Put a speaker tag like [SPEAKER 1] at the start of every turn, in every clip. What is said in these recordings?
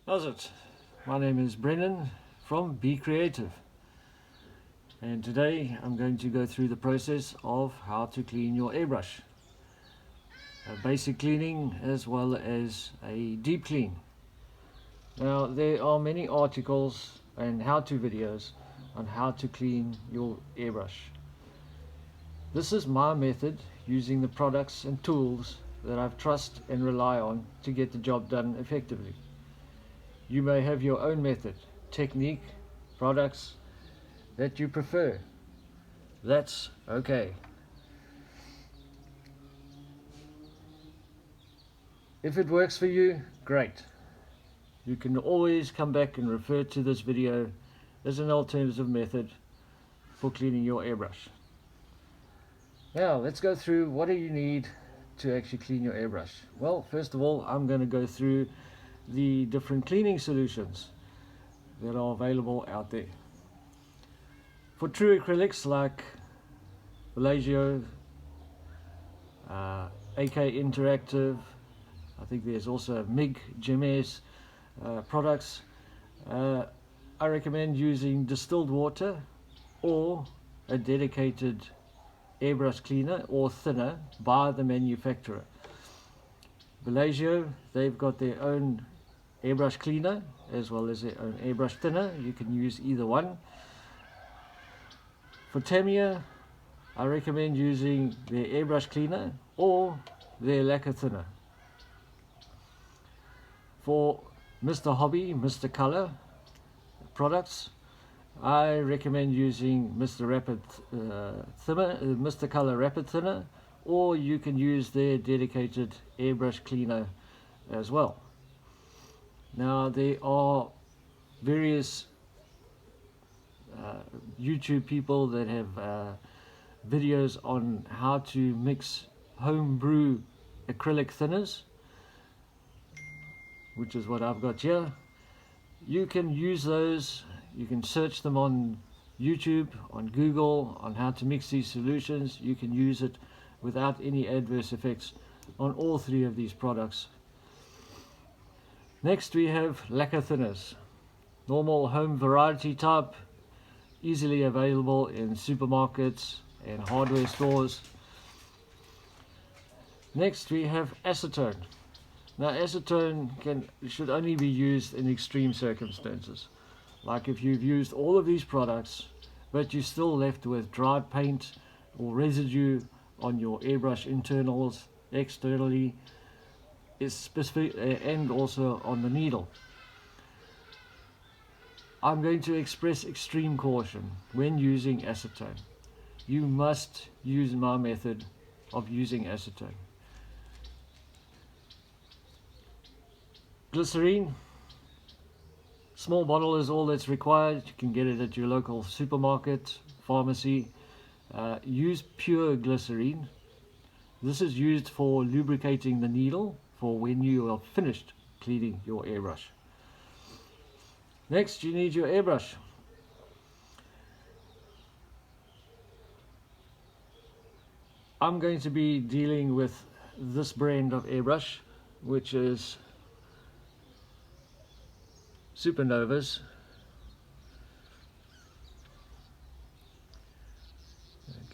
[SPEAKER 1] How's it? My name is Brennan from Be Creative, and today I'm going to go through the process of how to clean your airbrush. A basic cleaning as well as a deep clean. Now there are many articles and how-to videos on how to clean your airbrush. This is my method using the products and tools that I trust and rely on to get the job done effectively. You may have your own method, technique, products that you prefer. That's okay. If it works for you, great. You can always come back and refer to this video as an alternative method for cleaning your airbrush. Now let's go through what do you need to actually clean your airbrush. Well, first of all, I'm going to go through the different cleaning solutions that are available out there. For true acrylics like Bellagio, AK Interactive, I think there's also MIG, Gemes products, I recommend using distilled water or a dedicated airbrush cleaner or thinner by the manufacturer. Bellagio, they've got their own airbrush cleaner as well as their own airbrush thinner. You can use either one. For Tamiya, I recommend using their airbrush cleaner or their lacquer thinner. For Mr. Hobby, Mr. Color products, I recommend using Mr. Color Rapid Thinner, or you can use their dedicated airbrush cleaner as well. Now there are various YouTube people that have videos on how to mix homebrew acrylic thinners, which is what I've got here. You can use those, you can search them on YouTube, on Google, on how to mix these solutions. You can use it without any adverse effects on all three of these products. Next we have lacquer thinners, normal home variety type, easily available in supermarkets and hardware stores. Next we have acetone. Now acetone should only be used in extreme circumstances, like if you've used all of these products but you're still left with dried paint or residue on your airbrush internals, externally, is specific, and also on the needle. I'm going to express extreme caution when using acetone. You must use my method of using acetone. Glycerine, small bottle is all that's required. You can get it at your local supermarket, pharmacy. Use pure glycerine. This is used for lubricating the needle for when you are finished cleaning your airbrush. Next, you need your airbrush. I'm going to be dealing with this brand of airbrush, which is Supernovas.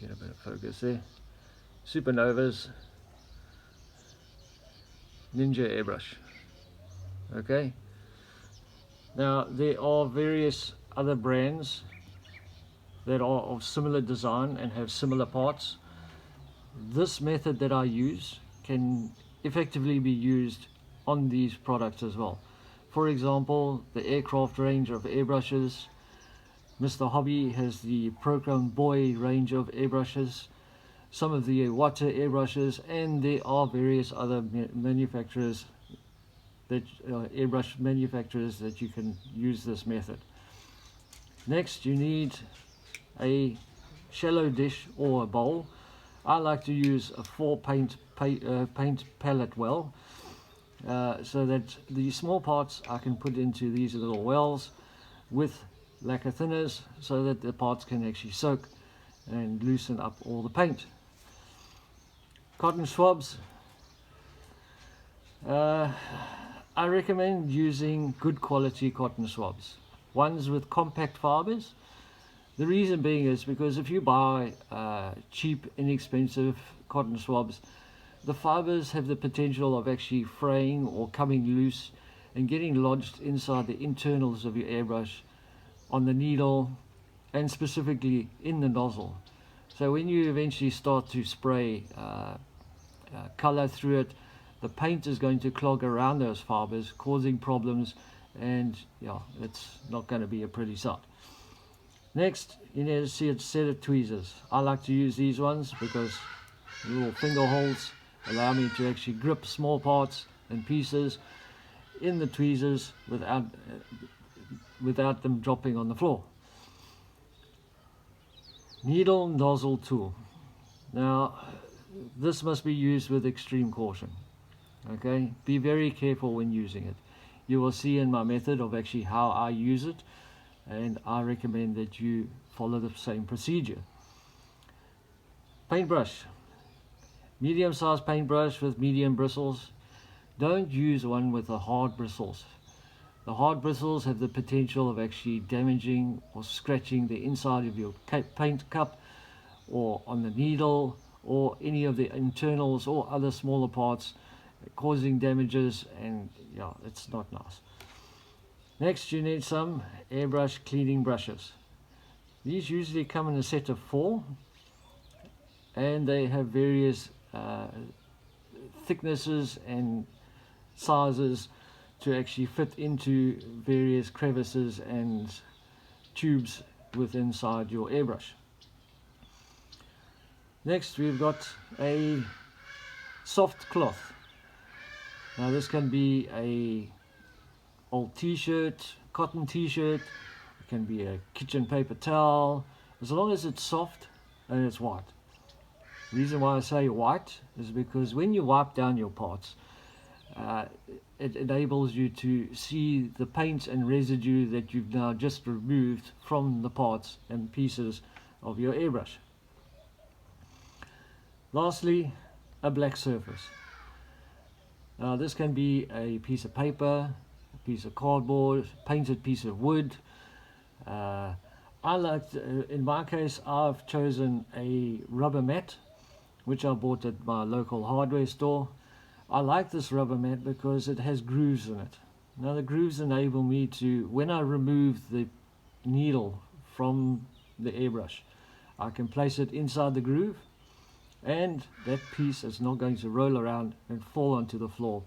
[SPEAKER 1] Get a bit of focus there. Supernovas Ninja airbrush. Okay. Now there are various other brands that are of similar design and have similar parts. This method that I use can effectively be used on these products as well. For example, the aircraft range of airbrushes. Mr. Hobby has the Program Boy range of airbrushes, some of the water airbrushes, and there are various other manufacturers that airbrush manufacturers that you can use this method. Next, you need a shallow dish or a bowl. I like to use a 4 paint palette well, so that the small parts I can put into these little wells with lacquer thinners, so that the parts can actually soak and loosen up all the paint. Cotton swabs. I recommend using good quality cotton swabs, ones with compact fibers. The reason being is because if you buy cheap, inexpensive cotton swabs, the fibers have the potential of actually fraying or coming loose and getting lodged inside the internals of your airbrush, on the needle, and specifically in the nozzle. So when you eventually start to spray color through it, the paint is going to clog around those fibers, causing problems, and yeah, it's not going to be a pretty sight. Next, you need to see a set of tweezers. I like to use these ones because the little finger holes allow me to actually grip small parts and pieces in the tweezers without them dropping on the floor. Needle nozzle tool. Now, this must be used with extreme caution. Okay, be very careful when using it. You will see in my method of actually how I use it, and I recommend that you follow the same procedure. Paintbrush. Medium-sized paintbrush with medium bristles. Don't use one with the hard bristles. The hard bristles have the potential of actually damaging or scratching the inside of your paint cup, or on the needle, or any of the internals or other smaller parts, causing damages, and yeah, it's not nice. Next, you need some airbrush cleaning brushes. These usually come in a set of 4, and they have various thicknesses and sizes to actually fit into various crevices and tubes inside your airbrush. Next, we've got a soft cloth. Now this can be a old t-shirt, cotton t-shirt, it can be a kitchen paper towel, as long as it's soft and it's white. The reason why I say white is because when you wipe down your parts, it enables you to see the paint and residue that you've now just removed from the parts and pieces of your airbrush. Lastly, a black surface. Now this can be a piece of paper, a piece of cardboard, painted piece of wood. In my case, I've chosen a rubber mat, which I bought at my local hardware store. I like this rubber mat because it has grooves in it. Now the grooves enable me to, when I remove the needle from the airbrush, I can place it inside the groove, and that piece is not going to roll around and fall onto the floor.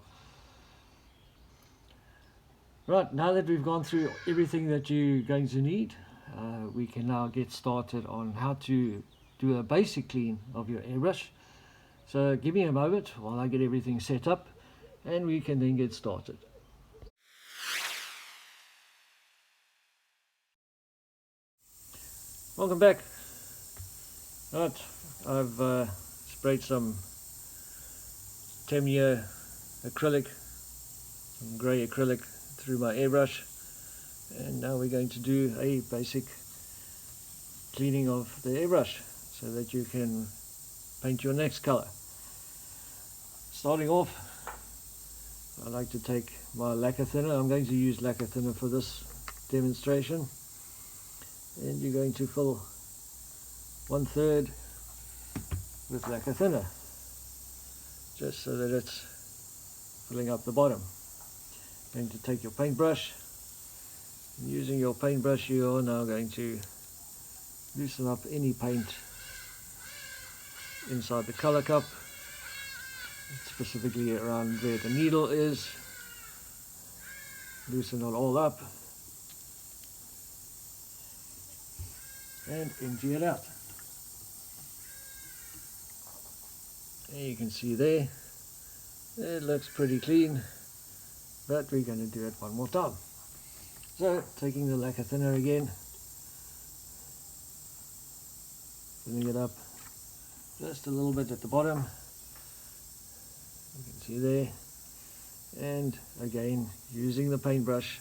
[SPEAKER 1] Right, now that we've gone through everything that you're going to need, we can now get started on how to do a basic clean of your airbrush. So give me a moment while I get everything set up, and we can then get started. Welcome back. Right, I've sprayed some Tamiya acrylic, some grey acrylic through my airbrush, and now we're going to do a basic cleaning of the airbrush so that you can paint your next color. Starting off, I like to take my lacquer thinner. I'm going to use lacquer thinner for this demonstration, and you're going to fill 1/3 with lacquer thinner, just so that it's filling up the bottom. Going to take your paintbrush, and using your paintbrush you are now going to loosen up any paint inside the color cup, specifically around where the needle is. Loosen it all up and empty it out. And you can see there, it looks pretty clean, but we're going to do it one more time. So taking the lacquer thinner again, filling it up just a little bit at the bottom, you can see there, and again using the paintbrush,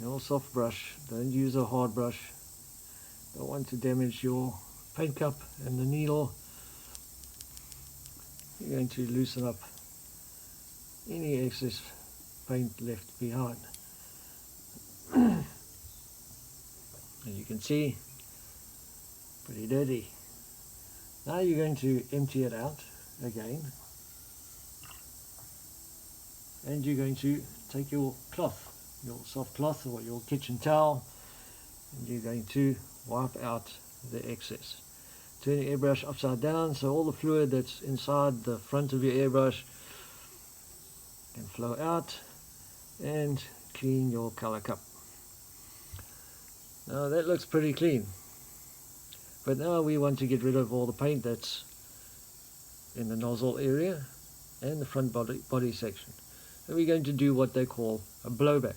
[SPEAKER 1] your soft brush, don't use a hard brush, don't want to damage your paint cup and the needle. You're going to loosen up any excess paint left behind. As you can see, pretty dirty. Now you're going to empty it out again, and you're going to take your cloth, your soft cloth or your kitchen towel, and you're going to wipe out the excess. Turn your airbrush upside down so all the fluid that's inside the front of your airbrush can flow out, and clean your color cup. Now that looks pretty clean, but now we want to get rid of all the paint that's in the nozzle area and the front body section. So we're going to do what they call a blowback.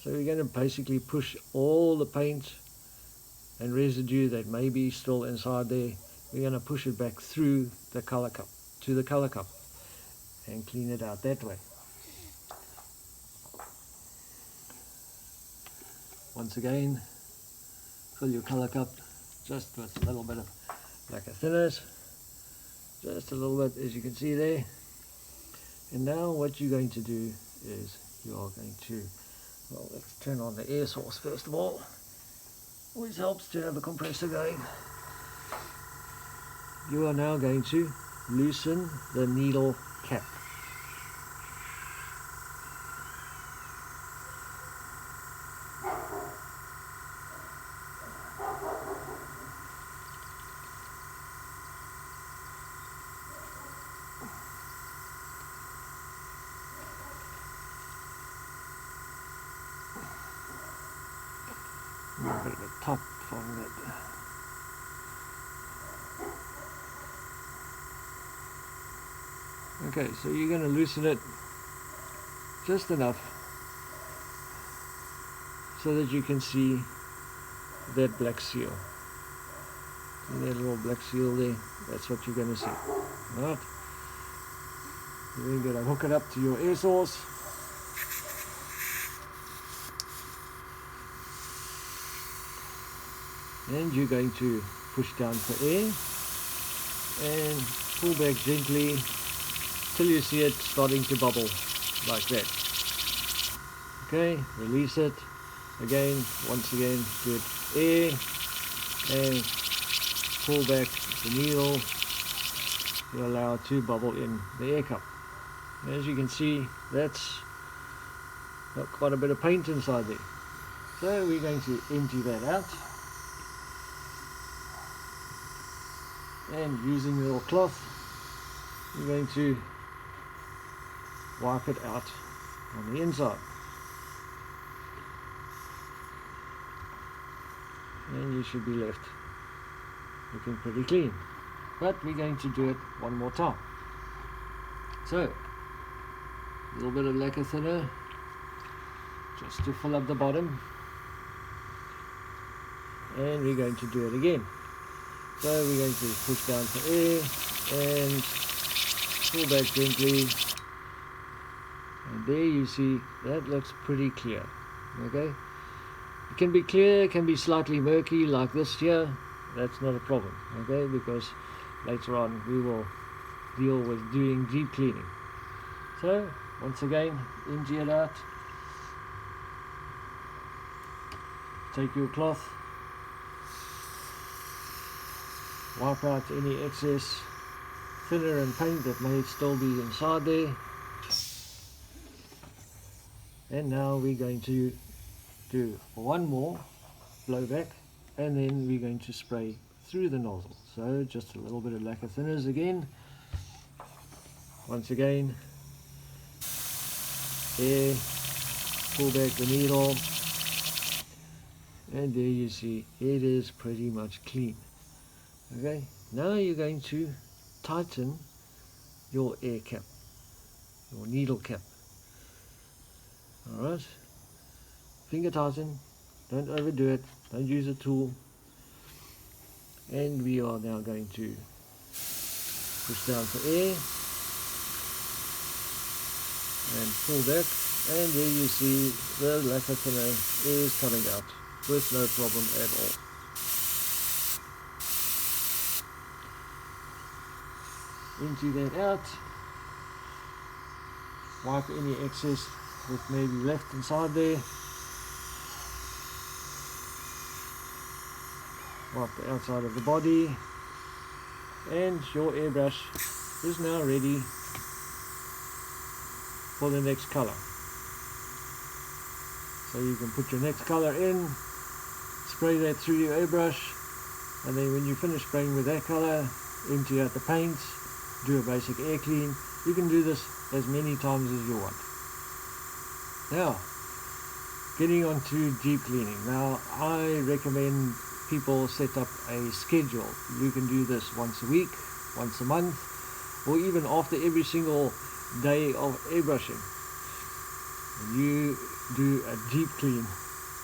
[SPEAKER 1] So we're going to basically push all the paint and residue that may be still inside there, we're going to push it back through the color cup, to the color cup, and clean it out that way. Once again, fill your color cup just with a little bit of lacquer thinners, just a little bit, as you can see there. And now what you're going to do is you are going to, well, let's turn on the air source first of all. Always helps to have a compressor going. You are now going to loosen the needle cap. A bit of a top on that. Okay, so you're going to loosen it just enough so that you can see that black seal. See that little black seal there? That's what you're going to see. Alright? You're going to hook it up to your air source. And you're going to push down for air and pull back gently till you see it starting to bubble like that. Okay, release it again, once again, good air, and pull back the needle to allow it to bubble in the air cup. As you can see, that's got quite a bit of paint inside there. So we're going to empty that out. And using your cloth, you're going to wipe it out on the inside. And you should be left looking pretty clean. But we're going to do it one more time. So, a little bit of lacquer thinner just to fill up the bottom. And we're going to do it again. So we're going to push down for air and pull back gently, and there you see that looks pretty clear. Okay, it can be clear, it can be slightly murky like this here. That's not a problem, okay, because later on we will deal with doing deep cleaning. So once again, empty it out, take your cloth, wipe out any excess thinner and paint that may still be inside there. And now we're going to do one more blowback, and then we're going to spray through the nozzle. So just a little bit of lacquer thinners again. Once again, air, pull back the needle, and there you see it is pretty much clean. Okay, now you're going to tighten your air cap, your needle cap. Alright, finger tighten, don't overdo it, don't use a tool. And we are now going to push down for air and pull back, and there you see the lacquer thinner is coming out with no problem at all. Empty that out. wipe any excess that may be left inside there. Wipe the outside of the body, and your airbrush is now ready for the next color. So you can put your next color in, spray that through your airbrush, and then when you finish spraying with that color, empty out the paints, do a basic air clean. You can do this as many times as you want. Now, getting on to deep cleaning. Now, I recommend people set up a schedule. You can do this once a week, once a month, or even after every single day of airbrushing. You do a deep clean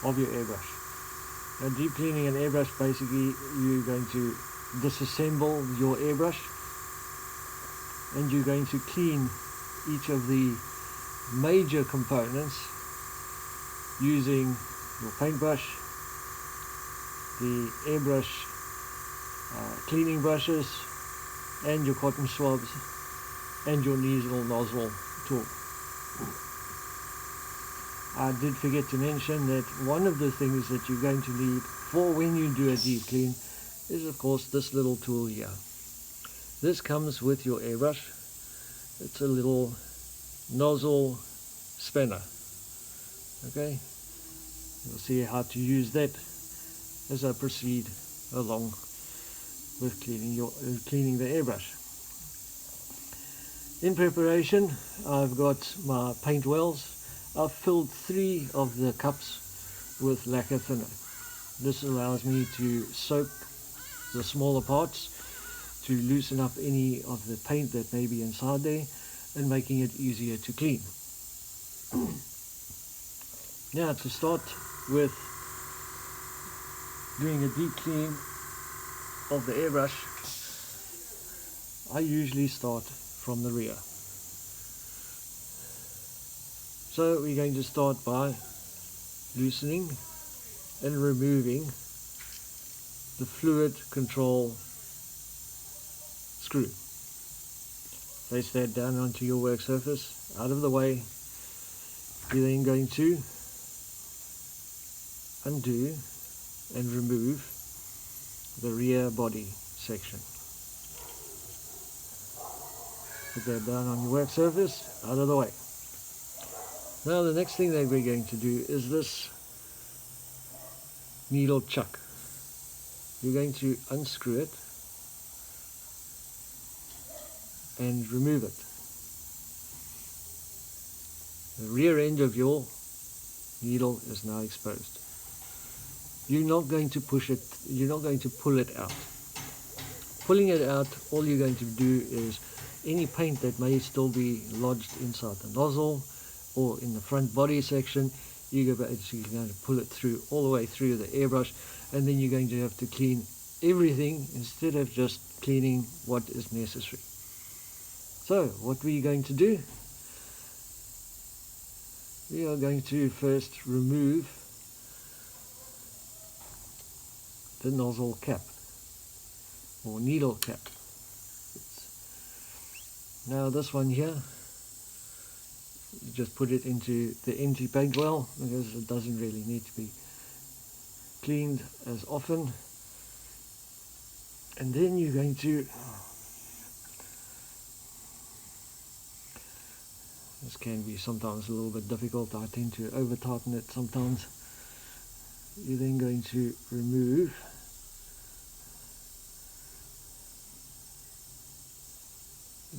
[SPEAKER 1] of your airbrush. Now, deep cleaning an airbrush, basically you're going to disassemble your airbrush and you're going to clean each of the major components using your paintbrush, the airbrush cleaning brushes, and your cotton swabs, and your nozzle tool. I did forget to mention that one of the things that you're going to need for when you do a deep clean is, of course, this little tool here. This comes with your airbrush. It's a little nozzle spanner. Okay, you'll see how to use that as I proceed along with cleaning the airbrush. In preparation, I've got my paint wells. I've filled 3 of the cups with lacquer thinner. This allows me to soak the smaller parts, to loosen up any of the paint that may be inside there, and making it easier to clean. Now, to start with doing a deep clean of the airbrush, I usually start from the rear. So we're going to start by loosening and removing the fluid control screw. Place that down onto your work surface, out of the way. You're then going to undo and remove the rear body section. Put that down on your work surface, out of the way. Now the next thing that we're going to do is this needle chuck. You're going to unscrew it and remove it. The rear end of your needle is now exposed. You're not going to push it, you're not going to pull it out. Pulling it out, all you're going to do is any paint that may still be lodged inside the nozzle or in the front body section, you're basically going to pull it through, all the way through the airbrush, and then you're going to have to clean everything instead of just cleaning what is necessary. So what we're going to do, we are going to first remove the nozzle cap or needle cap. Now this one here, you just put it into the empty paint well because it doesn't really need to be cleaned as often. And then you're going to, this can be sometimes a little bit difficult, I tend to over tighten it sometimes. You're then going to remove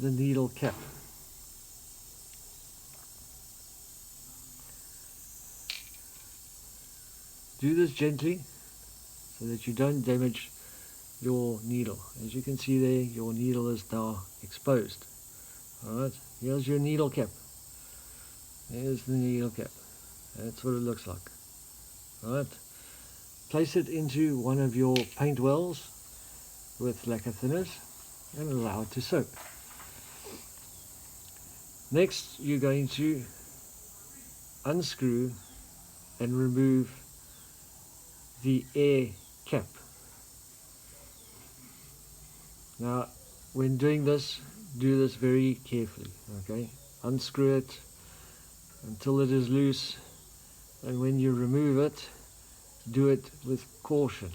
[SPEAKER 1] the needle cap. Do this gently so that you don't damage your needle. As you can see there, your needle is now exposed. Alright, here's your needle cap. There's the needle cap. That's what it looks like. Alright, place it into one of your paint wells with lacquer thinners and allow it to soak. Next, you're going to unscrew and remove the air cap. Now, when doing this, do this very carefully, okay? Unscrew it, until it is loose, and when you remove it, do it with caution,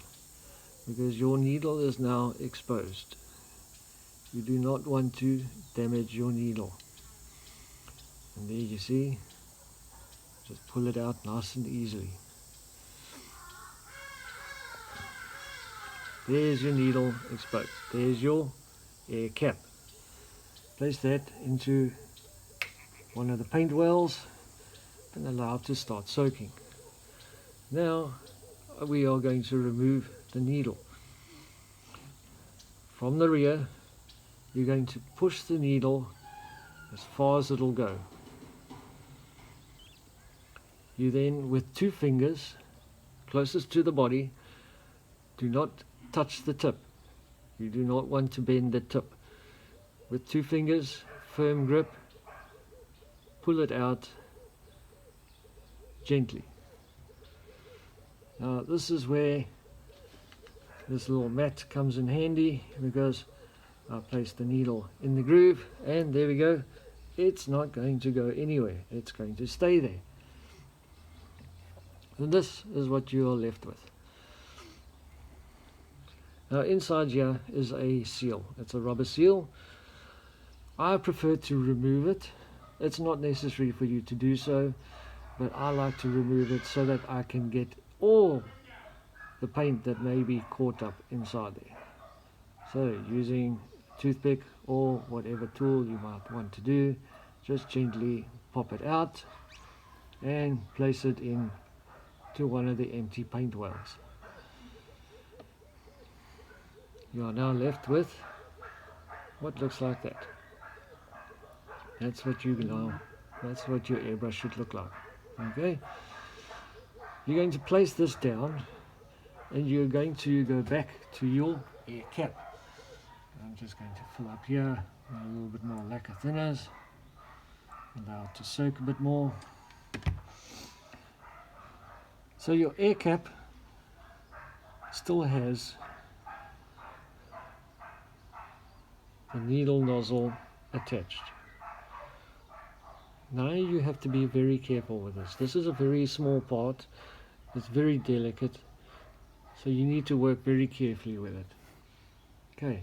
[SPEAKER 1] because your needle is now exposed. You do not want to damage your needle. And there you see, just pull it out nice and easily. There's your needle exposed. There's your air cap. Place that into one of the paint wells and allow it to start soaking. Now we are going to remove the needle. From the rear, you're going to push the needle as far as it'll go. You then, with 2 fingers closest to the body, do not touch the tip. You do not want to bend the tip. With 2 fingers, firm grip, pull it out gently. Now this is where this little mat comes in handy, because I place the needle in the groove and there we go. It's not going to go anywhere. It's going to stay there. And this is what you are left with. Now inside here is a seal. It's a rubber seal. I prefer to remove it. It's not necessary for you to do so, but I like to remove it so that I can get all the paint that may be caught up inside there. So using a toothpick or whatever tool you might want to do, just gently pop it out and place it in to one of the empty paint wells. You are now left with what looks like that. That's what your airbrush should look like. Okay? You're going to place this down and you're going to go back to your air cap. I'm just going to fill up here with a little bit more lacquer thinners, allow it to soak a bit more. So your air cap still has the needle nozzle attached. Now you have to be very careful with this. This is a very small part. It's very delicate. So you need to work very carefully with it. Okay.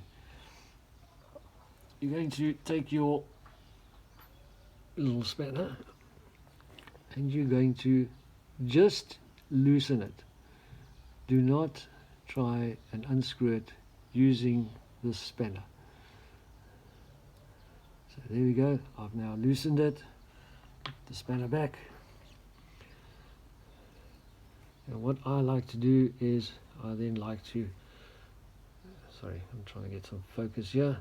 [SPEAKER 1] You're going to take your little spanner and you're going to just loosen it. Do not try and unscrew it using this spanner. So there we go. I've now loosened it. The spanner back. And what I like to do is I then like to, sorry, I'm trying to get some focus here.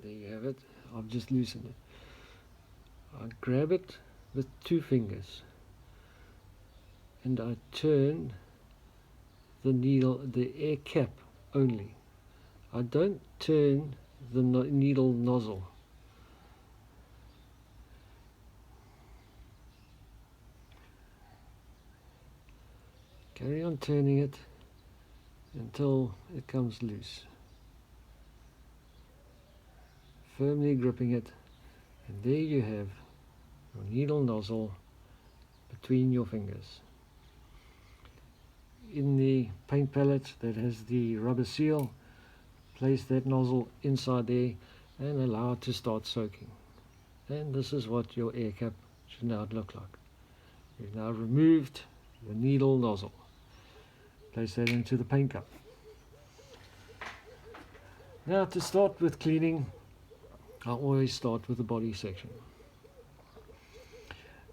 [SPEAKER 1] There you have it. I've just loosened it. I grab it with 2 fingers and I turn the needle, the air cap only. I don't turn the needle nozzle. Carry on turning it until it comes loose. Firmly gripping it, and there you have your needle nozzle between your fingers. In the paint palette that has the rubber seal, place that nozzle inside there and allow it to start soaking. And this is what your air cap should now look like. You've now removed your needle nozzle. Place that into the paint cup. Now to start with cleaning, I always start with the body section.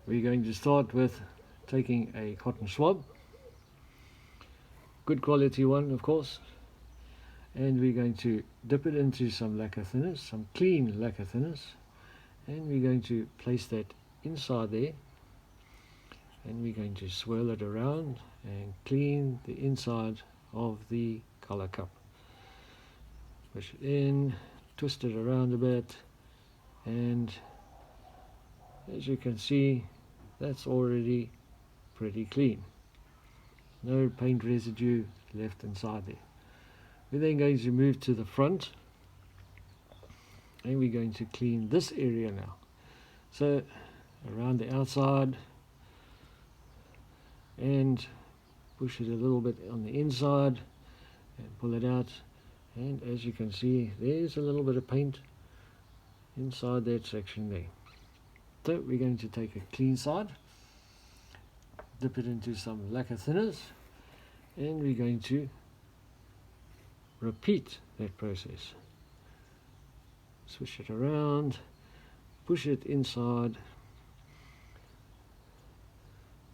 [SPEAKER 1] We're going to start with taking a cotton swab, good quality one of course, and we're going to dip it into some lacquer thinners, some clean lacquer thinners, and we're going to place that inside there, and we're going to swirl it around and clean the inside of the color cup. Push it in, twist it around a bit, and as you can see, that's already pretty clean. No paint residue left inside there. We're then going to move to the front and we're going to clean this area now. So around the outside, and push it a little bit on the inside and pull it out, and as you can see, there's a little bit of paint inside that section there. So we're going to take a clean side, dip it into some lacquer thinners, and we're going to repeat that process. Switch it around, push it inside,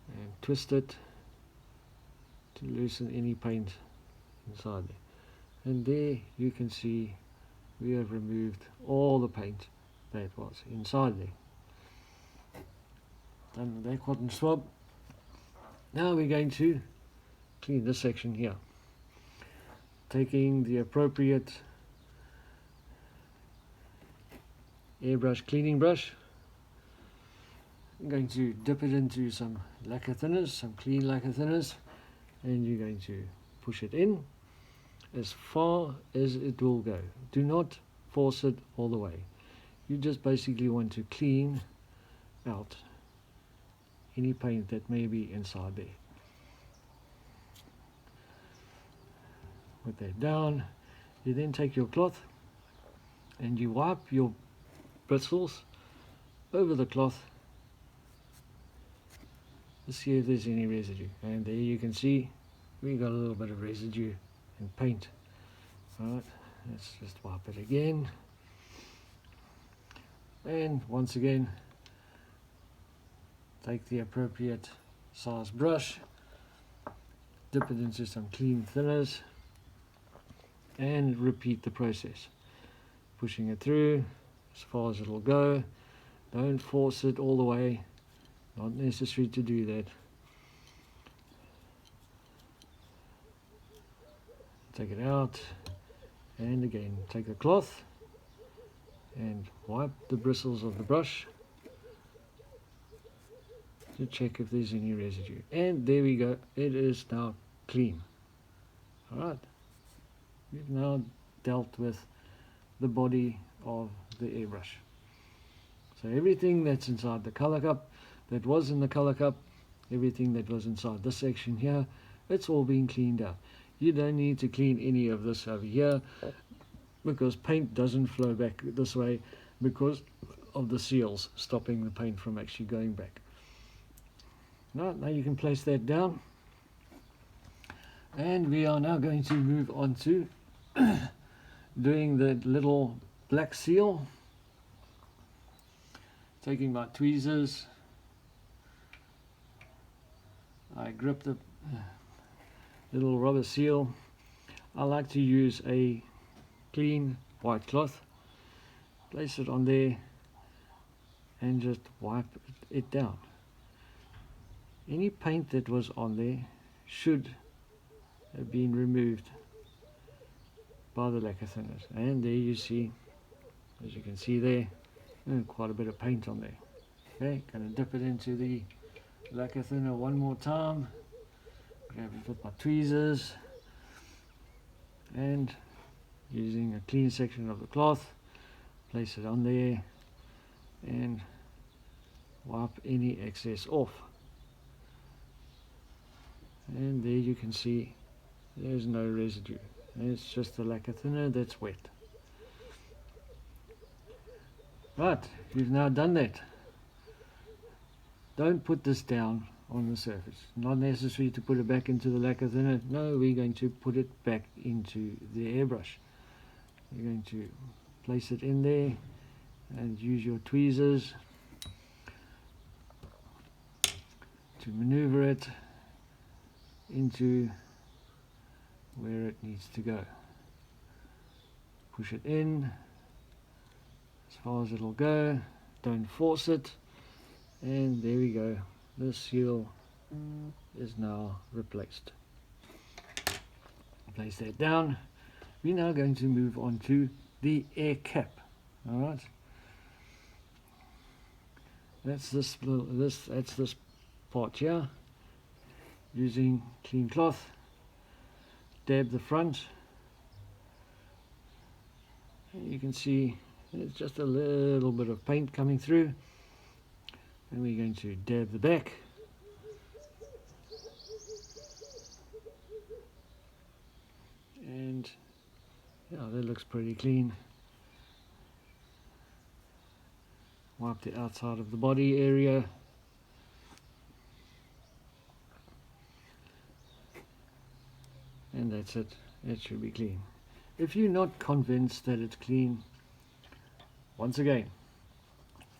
[SPEAKER 1] and twist it to loosen any paint inside there. And there you can see we have removed all the paint that was inside there. Done with that cotton swab. Now we're going to clean this section here, taking the appropriate airbrush cleaning brush. I'm going to dip it into some lacquer thinners, some clean lacquer thinners, and you're going to push it in as far as it will go. Do not force it all the way. You just basically want to clean out any paint that may be inside there. Put that down. You then take your cloth and you wipe your bristles over the cloth to see if there's any residue. And there you can see we got a little bit of residue and paint. Alright, let's just wipe it again. And once again, take the appropriate size brush, dip it into some clean thinners, and repeat the process. Pushing it through as far as it'll go. Don't force it all the way. Not necessary to do that. Take it out, and again take a cloth and wipe the bristles of the brush to check if there's any residue. And there we go, it is now clean. Alright, we've now dealt with the body of the airbrush. So everything that's inside the color cup, that was in the color cup, everything that was inside this section here, it's all being cleaned out. You don't need to clean any of this over here because paint doesn't flow back this way because of the seals stopping the paint from actually going back. Now you can place that down, and we are now going to move on to doing the little black seal. Taking my tweezers, I grip the little rubber seal. I like to use a clean white cloth, place it on there and just wipe it down. Any paint that was on there should have been removed by the lacquer thinners. And there you see, as you can see there, quite a bit of paint on there. Okay, gonna dip it into the lacquer thinner one more time. Grab it with my tweezers and using a clean section of the cloth, place it on there and wipe any excess off. And there you can see there's no residue. It's just the lacquer thinner that's wet. Right, you've now done that. Don't put this down on the surface. Not necessary to put it back into the lacquer thinner. No, we're going to put it back into the airbrush. You're going to place it in there and use your tweezers to maneuver it into where it needs to go. Push it in as far as it'll go. Don't force it. And there we go. The seal is now replaced. Place that down. We're now going to move on to the air cap. Alright. That's this part here. Using clean cloth, dab the front. And you can see There's just a little bit of paint coming through, and we're going to dab the back. And yeah, that looks pretty clean. Wipe the outside of the body area. And that's it. It should be clean. If you're not convinced that it's clean, once again,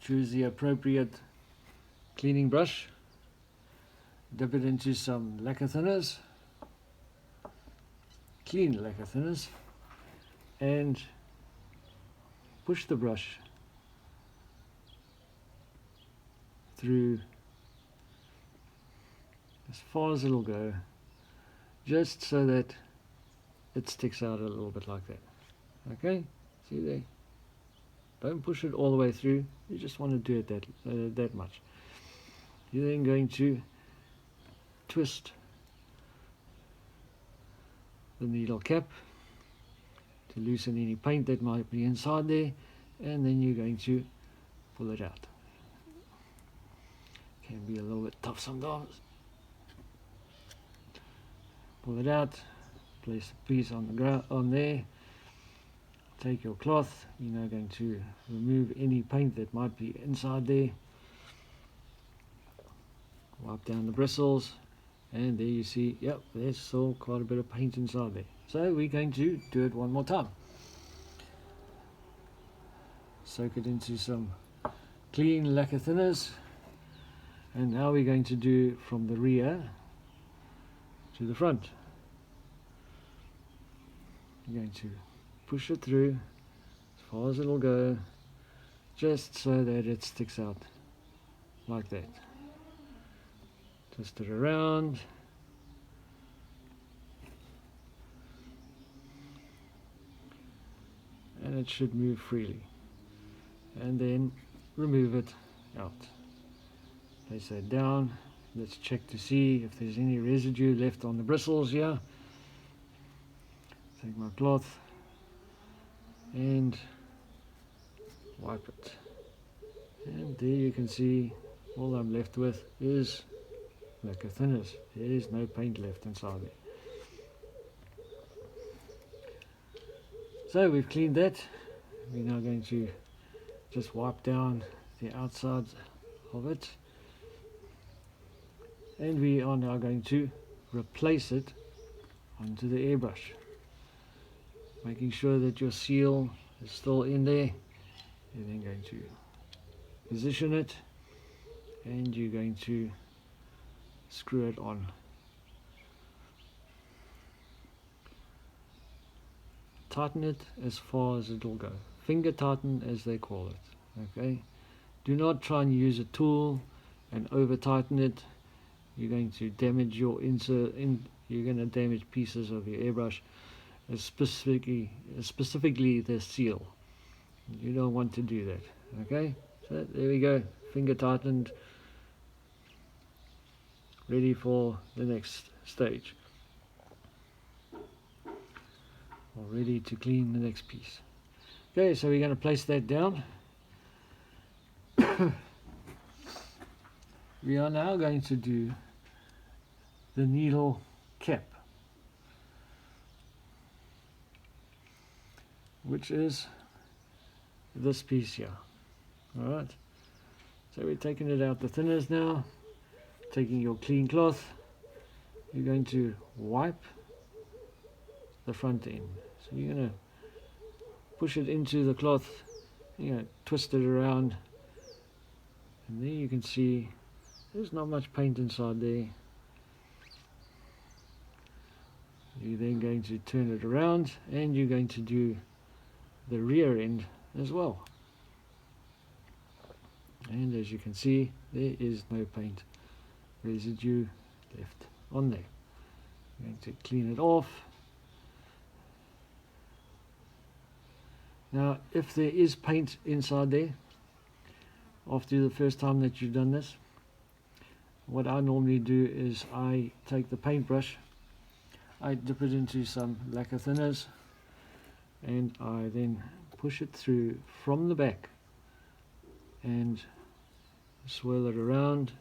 [SPEAKER 1] choose the appropriate cleaning brush, dip it into some lacquer thinners, clean lacquer thinners, and push the brush through as far as it'll go, just so that it sticks out a little bit like that. Okay, see there? Don't push it all the way through, you just want to do it that much. You're then going to twist the needle cap to loosen any paint that might be inside there, and then you're going to pull it out. Can be a little bit tough sometimes. Pull it out, place a piece on the ground on there. Take your cloth, you're now going to remove any paint that might be inside there. Wipe down the bristles, and there you see, yep, there's still quite a bit of paint inside there. So we're going to do it one more time. Soak it into some clean lacquer thinners, and now we're going to do from the rear to the front. You're going to push it through as far as it'll go, just so that it sticks out like that. Twist it around, and it should move freely, and then remove it out. Place that down. Let's check to see if there's any residue left on the bristles here. Take my cloth and wipe it, and there you can see all I'm left with is lacquer thinners. There is no paint left inside there. So we've cleaned that. We're now going to just wipe down the outside of it, and we are now going to replace it onto the airbrush, making sure that your seal is still in there. You're then going to position it, and you're going to screw it on. Tighten it as far as it'll go. Finger tighten, as they call it. Okay, do not try and use a tool and over tighten it. You're going to damage your insert. You're going to damage pieces of your airbrush, specifically the seal. You don't want to do that. Okay, so there we go, finger tightened, ready for the next stage, or ready to clean the next piece. Okay, so we're going to place that down. We are now going to do the needle cap, which is this piece here. Alright, so we're taking it out the thinners now, taking your clean cloth, you're going to wipe the front end. So you're going to push it into the cloth, you're going to twist it around, and there you can see there's not much paint inside there. You're then going to turn it around, and you're going to do the rear end as well. And as you can see, there is no paint residue left on there. I'm going to clean it off. Now, if there is paint inside there after the first time that you've done this, what I normally do is I take the paintbrush, I dip it into some lacquer thinners, and I then push it through from the back and swirl it around,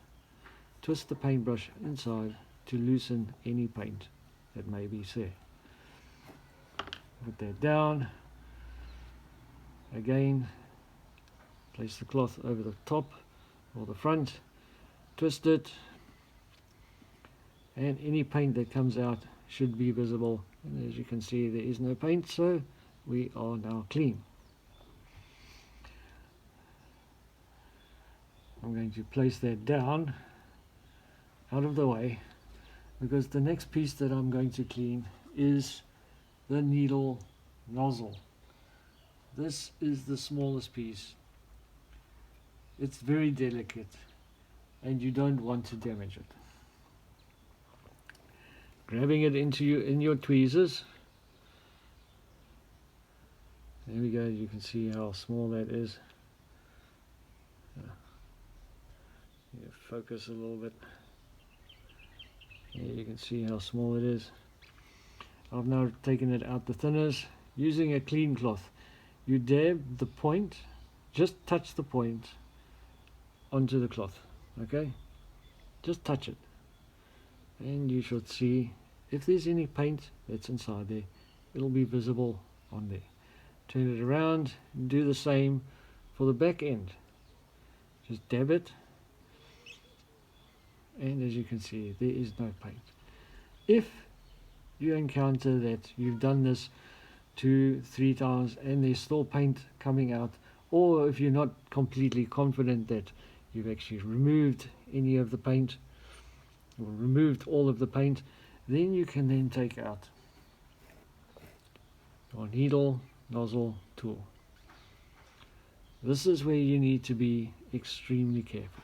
[SPEAKER 1] twist the paintbrush inside to loosen any paint that may be there. Put that down. Again, place the cloth over the top or the front, twist it, and any paint that comes out should be visible. And as you can see, there is no paint, so we are now clean. I'm going to place that down out of the way, because the next piece that I'm going to clean is the needle nozzle. This is the smallest piece. It's very delicate and you don't want to damage it. Grabbing it in your tweezers. There we go, you can see how small that is. Focus a little bit. There you can see how small it is. I've now taken it out the thinners using a clean cloth. You dab the point, just touch the point onto the cloth, okay? Just touch it. And you should see if there's any paint that's inside there, it'll be visible on there. Turn it around, do the same for the back end. Just dab it, and as you can see, there is no paint. If you encounter that you've done this 2-3 times and there's still paint coming out, or if you're not completely confident that you've actually removed any of the paint or removed all of the paint, then you can then take out your needle nozzle tool. This is where you need to be extremely careful.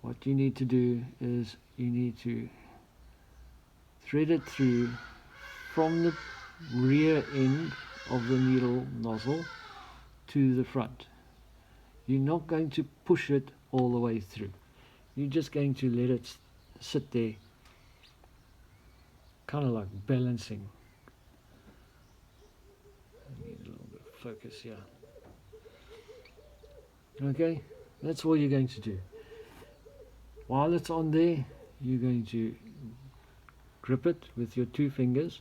[SPEAKER 1] What you need to do is you need to thread it through from the rear end of the needle nozzle to the front. You're not going to push it all the way through. You're just going to let it sit there, kind of like balancing. I need a little bit of focus here. Okay, that's all you're going to do. While it's on there, you're going to grip it with your 2 fingers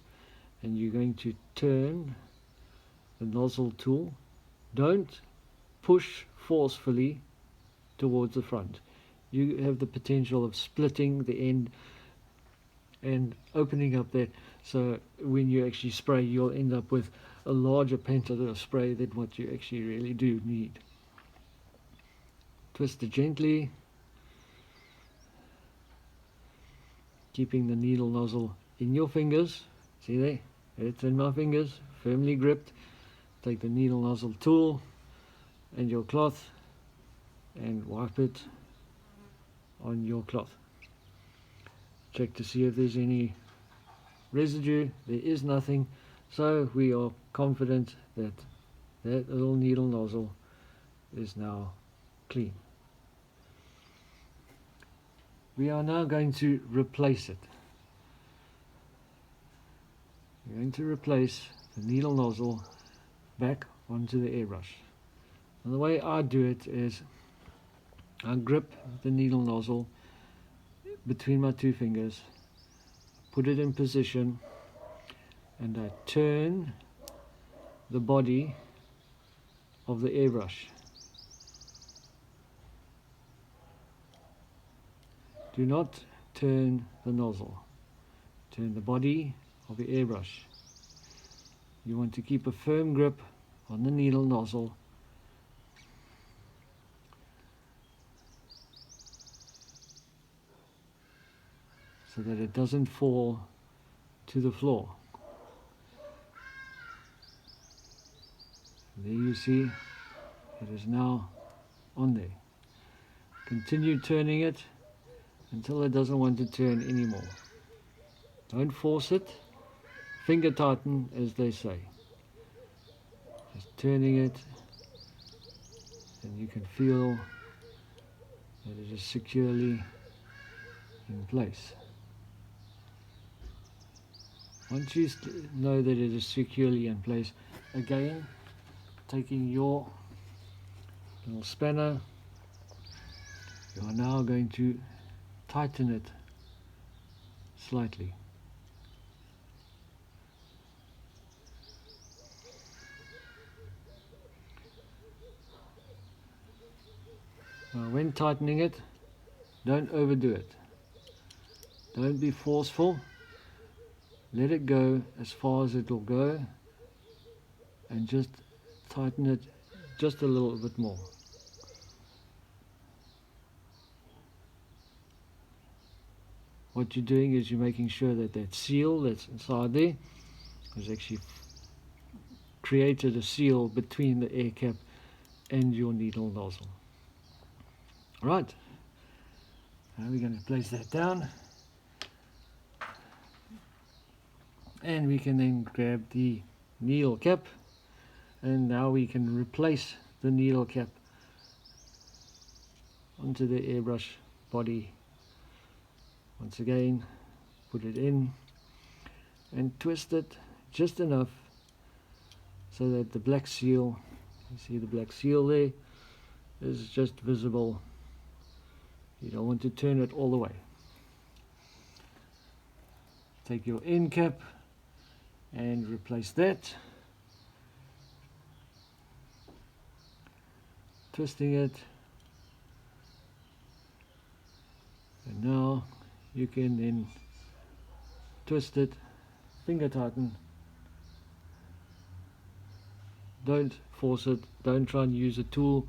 [SPEAKER 1] and you're going to turn the nozzle tool. Don't push forcefully towards the front. You have the potential of splitting the end and opening up that, so when you actually spray, you'll end up with a larger paint of spray than what you actually really do need. Twist it gently, keeping the needle nozzle in your fingers. See there? It's in my fingers, firmly gripped. Take the needle nozzle tool and your cloth and wipe it on your cloth. Check to see if there's any residue. There is nothing, so we are confident that that little needle nozzle is now clean. We are now going to replace it. We're going to replace the needle nozzle back onto the airbrush. And the way I do it is I grip the needle nozzle between my 2 fingers, put it in position, and I turn the body of the airbrush. Do not turn the nozzle. Turn the body of the airbrush. You want to keep a firm grip on the needle nozzle so that it doesn't fall to the floor. There you see, it is now on there. Continue turning it until it doesn't want to turn anymore. Don't force it. Finger tighten, as they say. Just turning it, and you can feel that it is securely in place. Once you know that it is securely in place, again, taking your little spanner, you are now going to tighten it slightly. Now when tightening it, don't overdo it. Don't be forceful. Let it go as far as it will go and just tighten it just a little bit more. What you're doing is you're making sure that that seal that's inside there has actually created a seal between the air cap and your needle nozzle. Right, now we're going to place that down, and we can then grab the needle cap, and now we can replace the needle cap onto the airbrush body. Once again, put it in and twist it just enough so that the black seal, you see the black seal there, is just visible. You don't want to turn it all the way. Take your end cap and replace that, twisting it, and now you can then twist it, finger tighten. Don't force it, don't try and use a tool.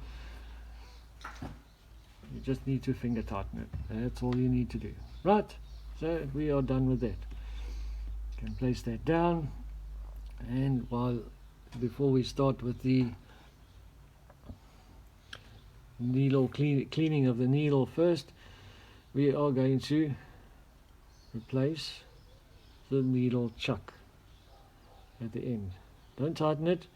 [SPEAKER 1] You just need to finger tighten it. That's all you need to do. Right, so we are done with that. You can place that down, and before we start with the needle cleaning of the needle first, we are going to replace the needle chuck at the end. Don't tighten it,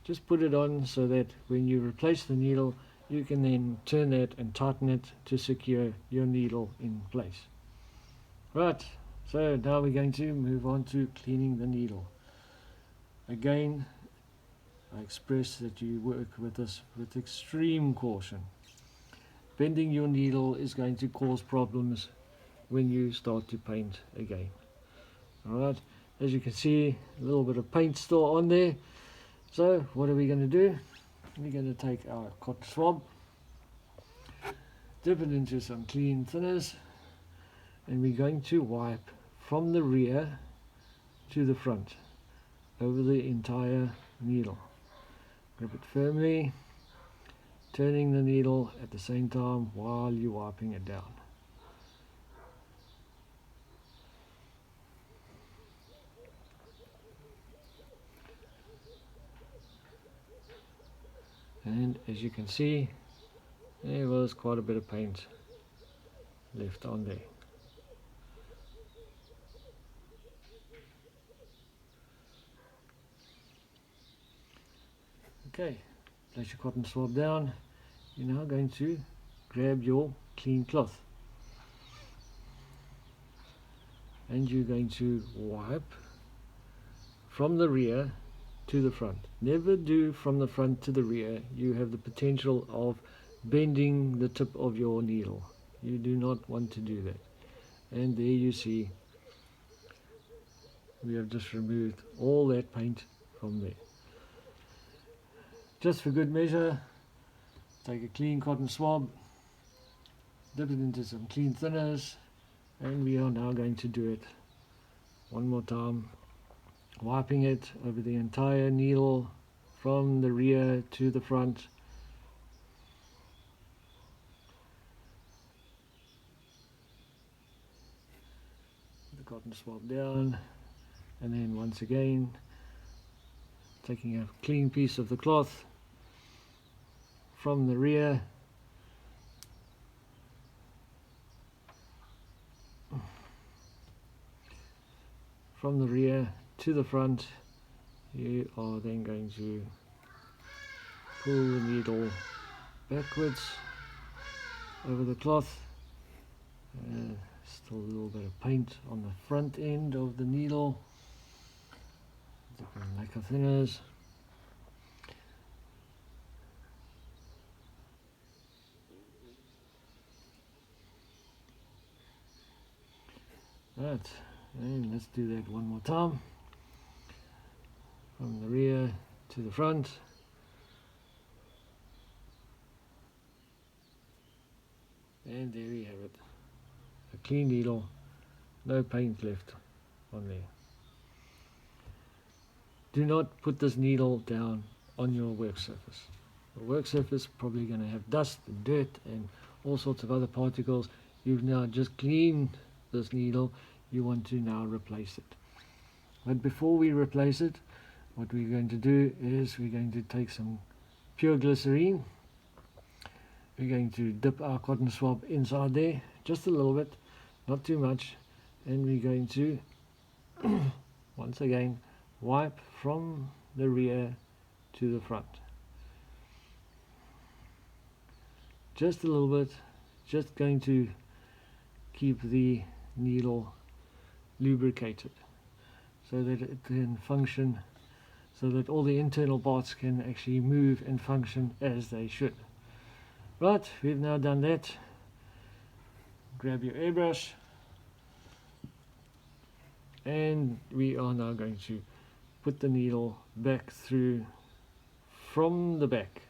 [SPEAKER 1] just put it on so that when you replace the needle, you can then turn that and tighten it to secure your needle in place. Right, so now we're going to move on to cleaning the needle. Again, I express that you work with this with extreme caution. Bending your needle is going to cause problems when you start to paint again. Alright, as you can see, a little bit of paint still on there. So what are we going to do? We're going to take our cotton swab, dip it into some clean thinners, and we're going to wipe from the rear to the front over the entire needle. Grip it firmly, turning the needle at the same time while you're wiping it down. And as you can see, there was quite a bit of paint left on there. Okay, place your cotton swab down. You're now going to grab your clean cloth, and you're going to wipe from the rear to the front. Never do from the front to the rear. You have the potential of bending the tip of your needle. You do not want to do that. And there you see we have just removed all that paint from there. Just for good measure, take a clean cotton swab, dip it into some clean thinners, and we are now going to do it one more time, wiping it over the entire needle from the rear to the front. The cotton swab down, and then once again taking a clean piece of the cloth from the rear to the front. You are then going to pull the needle backwards over the cloth. Still a little bit of paint on the front end of the needle. Different lacquer thinners. Right, and let's do that one more time. From the rear to the front. And there we have it. A clean needle, no paint left on there. Do not put this needle down on your work surface. The work surface is probably going to have dust and dirt and all sorts of other particles. You've now just cleaned this needle. You want to now replace it. But before we replace it, what we're going to do is we're going to take some pure glycerine. We're going to dip our cotton swab inside there, just a little bit, not too much, and we're going to once again wipe from the rear to the front. Just a little bit, just going to keep the needle lubricated so that it can function, so that all the internal parts can actually move and function as they should. Right, we've now done that. Grab your airbrush, and we are now going to put the needle back through from the back.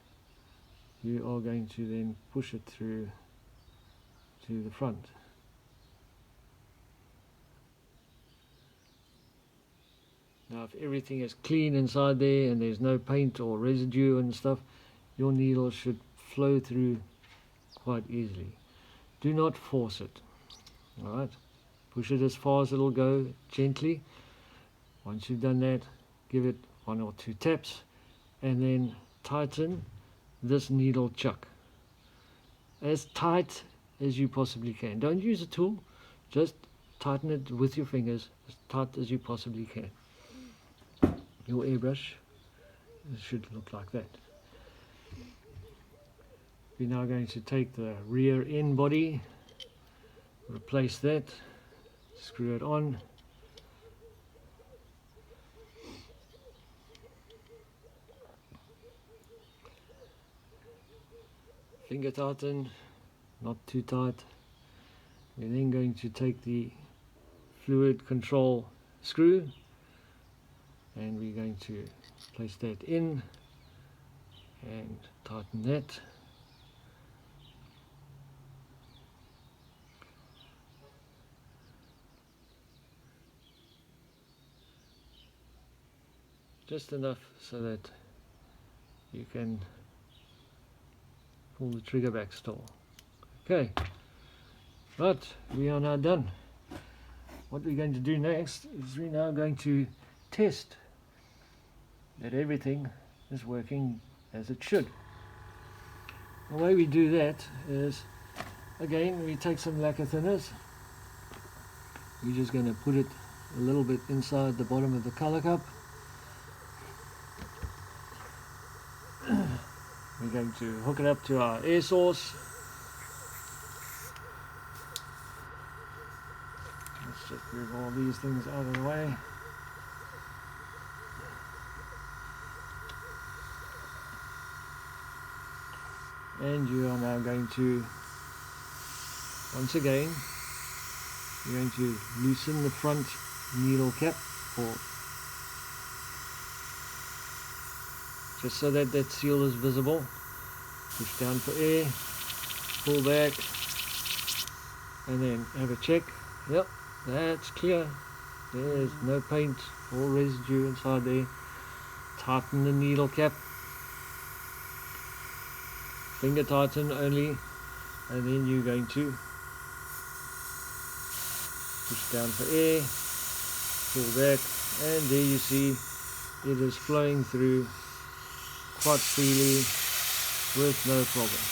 [SPEAKER 1] You are going to then push it through to the front. Now if everything is clean inside there and there's no paint or residue and stuff, your needle should flow through quite easily. Do not force it. Alright, push it as far as it'll go, gently. Once you've done that, give it 1 or 2 taps and then tighten this needle chuck as tight as you possibly can. Don't use a tool, just tighten it with your fingers as tight as you possibly can. Your airbrush should look like that. We're now going to take the rear end body, replace that, screw it on. Finger tighten, not too tight. We're then going to take the fluid control screw and we're going to place that in and tighten that. Just enough so that you can pull the trigger back still. Okay, right, we are now done. What we're going to do next is we're now going to test that everything is working as it should. The way we do that is, again, we take some lacquer thinners. We're just going to put it a little bit inside the bottom of the color cup. We're going to hook it up to our air source. Let's just move all these things out of the way. And you are now going to, once again, you're going to loosen the front needle cap just so that that seal is visible. Push down for air, pull back, and then have a check. Yep, that's clear. There's no paint or residue inside there. Tighten the needle cap. Finger tighten only, and then you're going to push down for air, pull back, and there you see it is flowing through quite freely with no problem.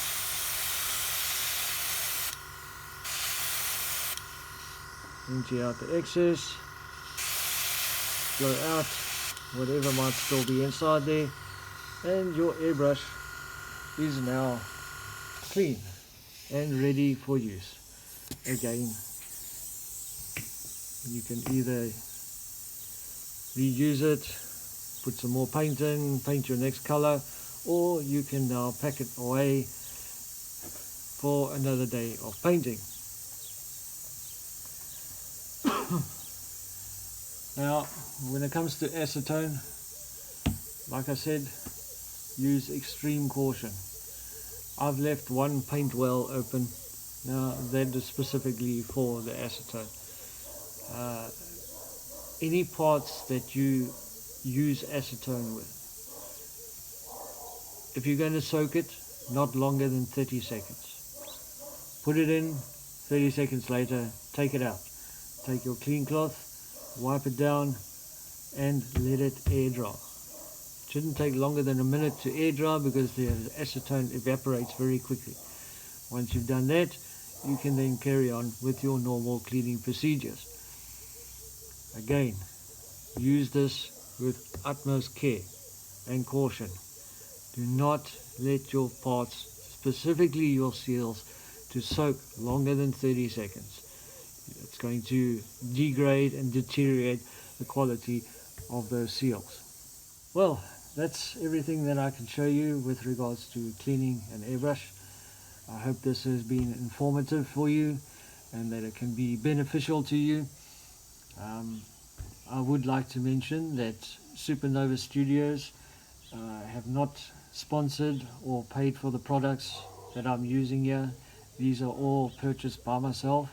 [SPEAKER 1] Empty out the excess, blow out whatever might still be inside there, and your airbrush is now clean and ready for use. Again, you can either reuse it, put some more paint in, paint your next color, or you can now pack it away for another day of painting. Now, when it comes to acetone, like I said, use extreme caution. I've left one paint well open. Now, that is specifically for the acetone. Any parts that you use acetone with, if you're going to soak it, not longer than 30 seconds. Put it in, 30 seconds later, take it out. Take your clean cloth, wipe it down, and let it air dry. It shouldn't take longer than a minute to air dry because the acetone evaporates very quickly. Once you've done that, you can then carry on with your normal cleaning procedures. Again, use this with utmost care and caution. Do not let your parts, specifically your seals, to soak longer than 30 seconds. It's going to degrade and deteriorate the quality of those seals. Well, that's everything that I can show you with regards to cleaning an airbrush. I hope this has been informative for you and that it can be beneficial to you. I would like to mention that Supernova Studios have not sponsored or paid for the products that I'm using here. These are all purchased by myself.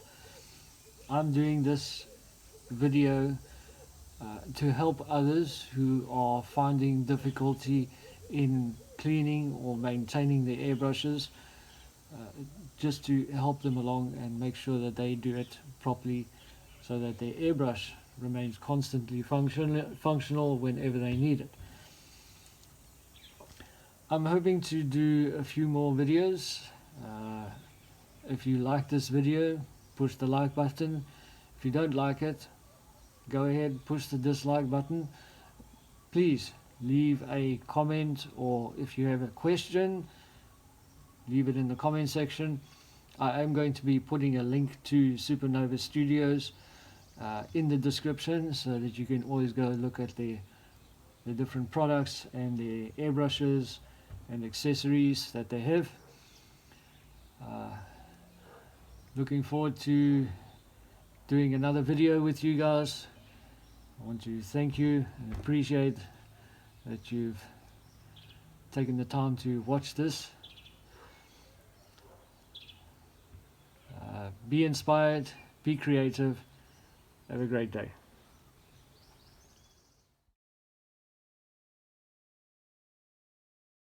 [SPEAKER 1] I'm doing this video to help others who are finding difficulty in cleaning or maintaining their airbrushes, just to help them along and make sure that they do it properly so that their airbrush remains constantly functional whenever they need it. I'm hoping to do a few more videos. If you like this video, push the like button. If you don't like it, go ahead, push the dislike button. Please leave a comment, or if you have a question, leave it in the comment section. I am going to be putting a link to Supernova Studios in the description so that you can always go look at the different products and the airbrushes and accessories that they have. Looking forward to doing another video with you guys. I want to thank you and appreciate that you've taken the time to watch this. Be inspired, be creative, have a great day.